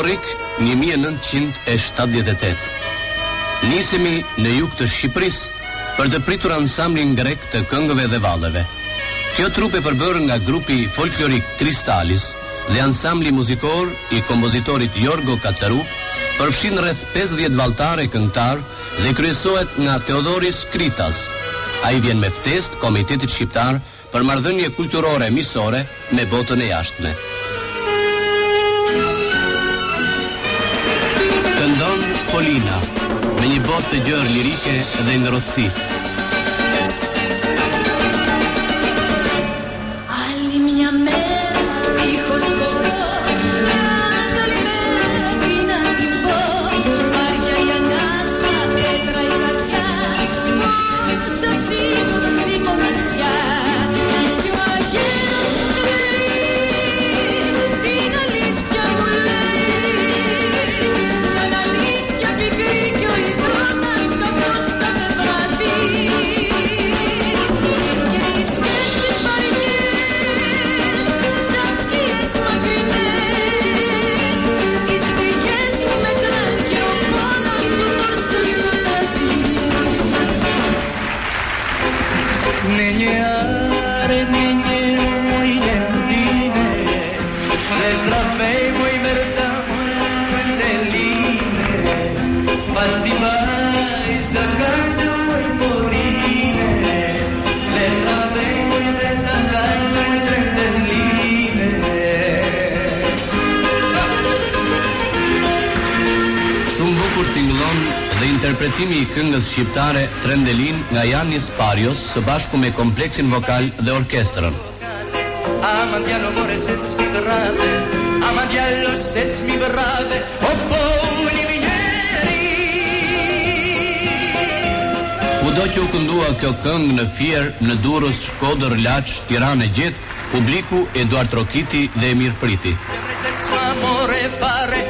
folklorik 1978. Nisemi në jug të Shqipërisë për të pritur ansamblin grek të këngëve dhe valleve. Kjo trup e përbërë nga grupi folklorik Kristalis dhe ansambli muzikor i kompozitorit Jorgo Kacaru, përfshin rreth 50 valltare këngëtar dhe kryesohet nga Theodoris Kritas. Ai vjen me ftesë Komitetit Shqiptar për marrëdhënie kulturore miqësore me botën e jashtme. Këndon Polina me një botë të gjerë lirike dhe ndërrotësi. Interpretimi i këngës shqiptare Trendelin nga Janis Parios së bashku me kompleksin vokal dhe orkestrën. Amandiano amore se sfibrate, amandiallo se sfibrate, o poveri mineri. Kudo që u këndua kjo këngë në Fier, në Durrës, Shkodër, Laç, Tiranë e Gjet, publiku Eduard Trokiti dhe Emir Priti. Sempre senza amore fare